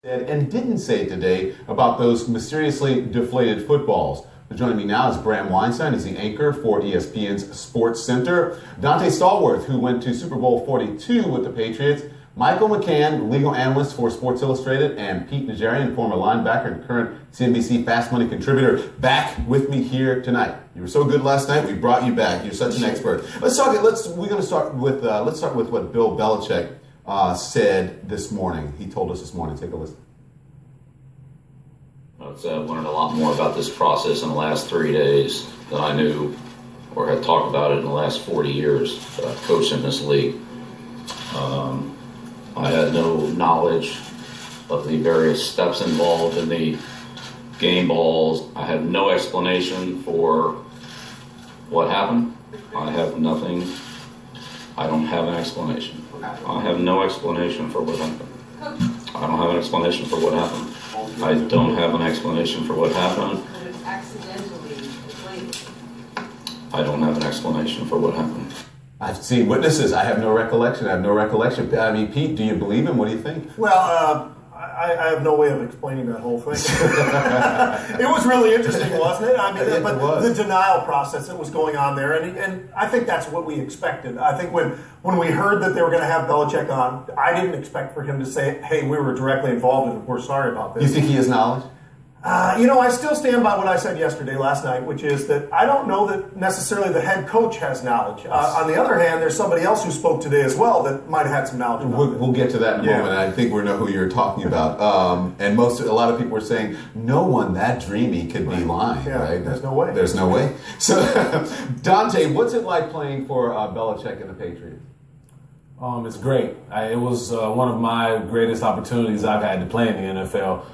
And didn't say today about those mysteriously deflated footballs. Joining me now is Bram Weinstein. He's the anchor for ESPN's Sports Center. Dante Stallworth, who went to Super Bowl 42 with the Patriots. Michael McCann, legal analyst for Sports Illustrated. And Pete Najarian, former linebacker and current CNBC Fast Money contributor, back with me here tonight. You were so good last night, we brought you back. You're such an expert. We're going to start with what Bill Belichick said this morning. He told us this morning. Take a listen. I've learned a lot more about this process in the last 3 days than I knew or had talked about it in the last 40 years that I've coached in this league. I had no knowledge of the various steps involved in the game balls. I have no explanation for what happened. I have nothing. I don't have an explanation. I have no explanation for what happened. I don't have an explanation for what happened. I don't have an explanation for what happened. I don't have an explanation for what happened. I've seen witnesses. I have no recollection. I mean, Pete, do you believe him? What do you think? Well, I have no way of explaining that whole thing. It was really interesting, wasn't it? I mean, but the denial process that was going on there, and I think that's what we expected. I think when we heard that they were going to have Belichick on, I didn't expect for him to say, "Hey, we were directly involved, and we're sorry about this." You think he has knowledge? I still stand by what I said last night, which is that I don't know that necessarily the head coach has knowledge. On the other hand, there's somebody else who spoke today as well that might have had some knowledge about it. We'll get to that in a moment. I think we know who you're talking about. And a lot of people are saying, no one that dreamy could be lying. Yeah, right? There's no way. There's no way. So, Dante, what's it like playing for Belichick and the Patriots? It's great. It was one of my greatest opportunities I've had to play in the NFL.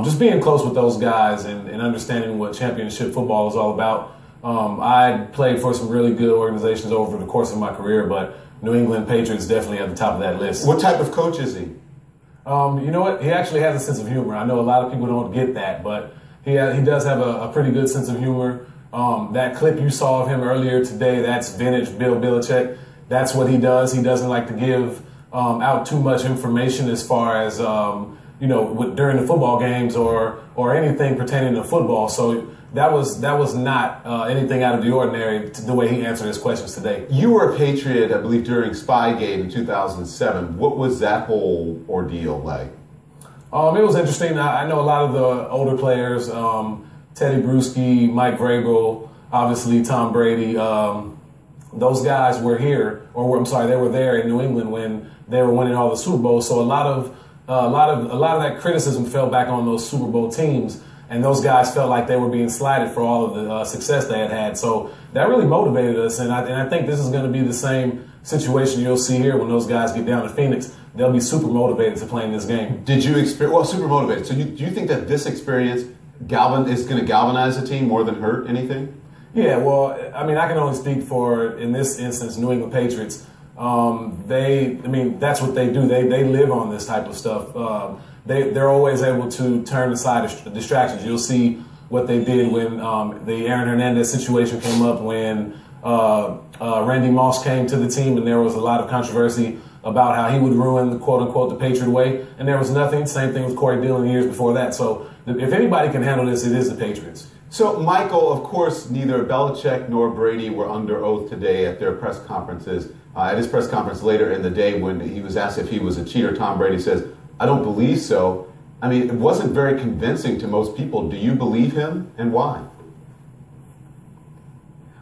Just being close with those guys and understanding what championship football is all about. I played for some really good organizations over the course of my career, but New England Patriots definitely at the top of that list. What type of coach is he? You know what? He actually has a sense of humor. I know a lot of people don't get that, but he does have a pretty good sense of humor. That clip you saw of him earlier today, that's vintage Bill Belichick. That's what he does. He doesn't like to give out too much information as far as during the football games or anything pertaining to football. So that was not anything out of the ordinary the way he answered his questions today. You were a Patriot, I believe, during Spygate in 2007. What was that whole ordeal like? It was interesting. I know a lot of the older players, Teddy Bruschi, Mike Vrabel, obviously Tom Brady. Those guys were here, they were there in New England when they were winning all the Super Bowls. So a lot of that criticism fell back on those Super Bowl teams, and those guys felt like they were being slighted for all of the success they had had. So that really motivated us, and I think this is going to be the same situation you'll see here when those guys get down to Phoenix. They'll be super motivated to play in this game. Did you super motivated? So do you think that this experience is going to galvanize the team more than hurt anything? Yeah, well, I mean, I can only speak for, in this instance, New England Patriots. That's what they do. They live on this type of stuff. They're always able to turn aside distractions. You'll see what they did when the Aaron Hernandez situation came up, when Randy Moss came to the team, and there was a lot of controversy about how he would ruin the quote-unquote the Patriot way, and there was nothing. Same thing with Corey Dillon years before that. So if anybody can handle this, it is the Patriots. So, Michael, of course, neither Belichick nor Brady were under oath today at their press conferences. At his press conference later in the day when he was asked if he was a cheater, Tom Brady says, "I don't believe so." I mean, it wasn't very convincing to most people. Do you believe him, and why?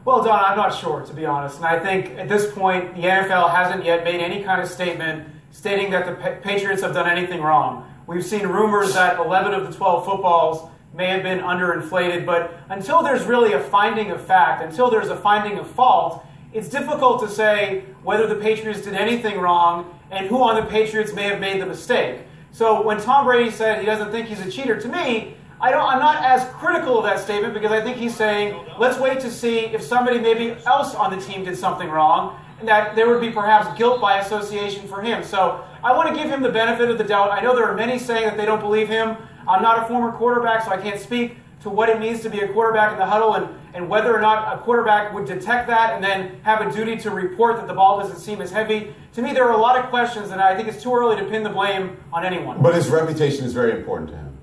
Well, Don, I'm not sure, to be honest. And I think at this point, the NFL hasn't yet made any kind of statement stating that the Patriots have done anything wrong. We've seen rumors that 11 of the 12 footballs may have been underinflated, but until there's really a finding of fact, until there's a finding of fault, it's difficult to say whether the Patriots did anything wrong and who on the Patriots may have made the mistake. So when Tom Brady said he doesn't think he's a cheater, to me, I'm not as critical of that statement, because I think he's saying, let's wait to see if somebody maybe else on the team did something wrong, and that there would be perhaps guilt by association for him. So I want to give him the benefit of the doubt. I know there are many saying that they don't believe him. I'm not a former quarterback, so I can't speak to what it means to be a quarterback in the huddle and whether or not a quarterback would detect that and then have a duty to report that the ball doesn't seem as heavy. To me, there are a lot of questions, and I think it's too early to pin the blame on anyone. But his reputation is very important to him.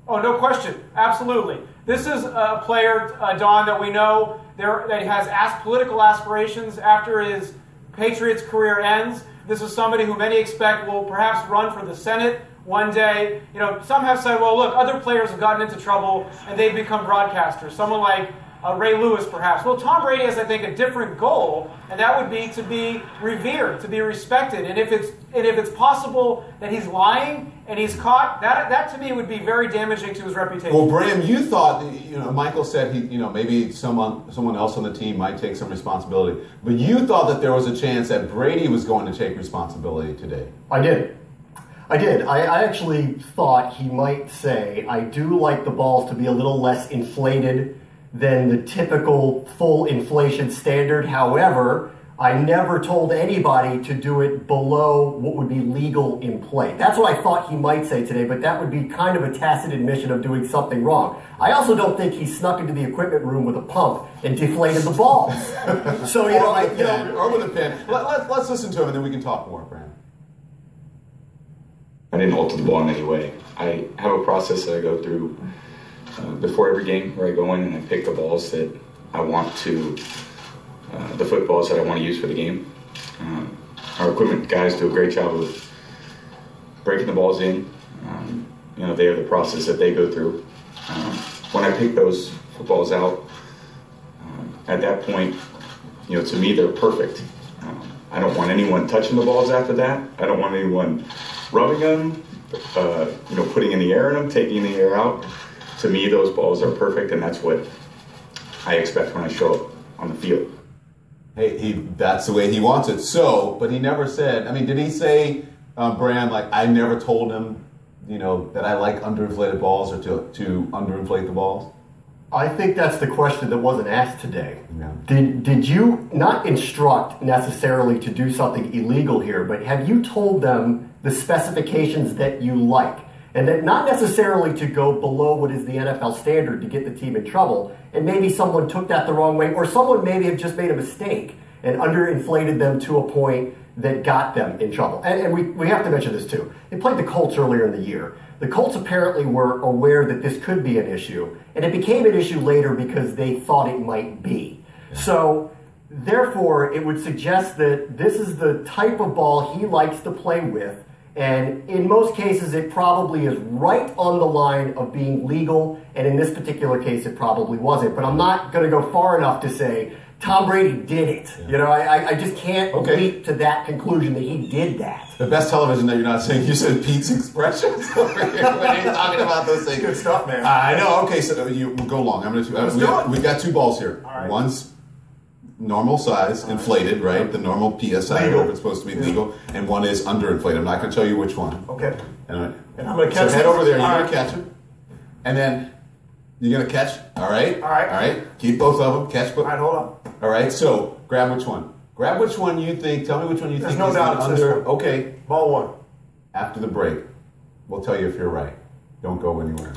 Oh, no question. Absolutely. This is a player, Don, that we know that he has political aspirations after his Patriots career ends. This is somebody who many expect will perhaps run for the Senate one day. You know, some have said, well, look, other players have gotten into trouble and they've become broadcasters. Someone like Ray Lewis, perhaps. Well, Tom Brady has, I think, a different goal, and that would be to be revered, to be respected. And if it's possible that he's lying and he's caught, that to me would be very damaging to his reputation. Well, Bram, you thought, Michael said maybe someone else on the team might take some responsibility, but you thought that there was a chance that Brady was going to take responsibility today. I did. I actually thought he might say, I do like the balls to be a little less inflated than the typical full inflation standard. However, I never told anybody to do it below what would be legal in play. That's what I thought he might say today, but that would be kind of a tacit admission of doing something wrong. I also don't think he snuck into the equipment room with a pump and deflated the balls. So, or with a pen. Let's listen to him and then we can talk more, Bram. I didn't alter the ball in any way. I have a process that I go through before every game where I go in and I pick the balls that I want to, the footballs that I want to use for the game. Our equipment guys do a great job of breaking the balls in. They have the process that they go through. When I pick those footballs out, at that point, to me they're perfect. I don't want anyone touching the balls after that. I don't want anyone rubbing them, putting in the air in them, taking the air out. To me, those balls are perfect, and that's what I expect when I show up on the field. Hey, that's the way he wants it. So, but he never said, did he say, Bram, like, I never told him, that I like underinflated balls or to underinflate the balls? I think that's the question that wasn't asked today. Yeah. Did you not instruct necessarily to do something illegal here, but have you told them the specifications that you like? And that not necessarily to go below what is the NFL standard to get the team in trouble, and maybe someone took that the wrong way, or someone maybe have just made a mistake and underinflated them to a point that got them in trouble. And we have to mention this too. They played the Colts earlier in the year. The Colts apparently were aware that this could be an issue, and it became an issue later because they thought it might be. So, therefore, it would suggest that this is the type of ball he likes to play with, and in most cases, it probably is right on the line of being legal, and in this particular case, it probably wasn't. But I'm not going to go far enough to say Tom Brady did it. Yeah. I just can't leap to that conclusion that he did that. The best television that you're not saying, you said Pete's expressions over here when you're talking about those things. Good stuff, man. I know. Okay, so we'll go long. We've got two balls here. All right. One's normal size, inflated, right? The normal PSI, Legal. whatever it's supposed to be legal, and one is underinflated. I'm not going to tell you which one. Okay. And I'm going to catch So head it. over there. You're All going to catch him. And then you're going to catch. All right? All right. All right. Keep both of them. Catch both. All right, hold on. All right. So grab which one. Grab which one you think. Tell me which one you think no is doubt it's this under. one. Okay. Ball one. After the break, we'll tell you if you're right. Don't go anywhere.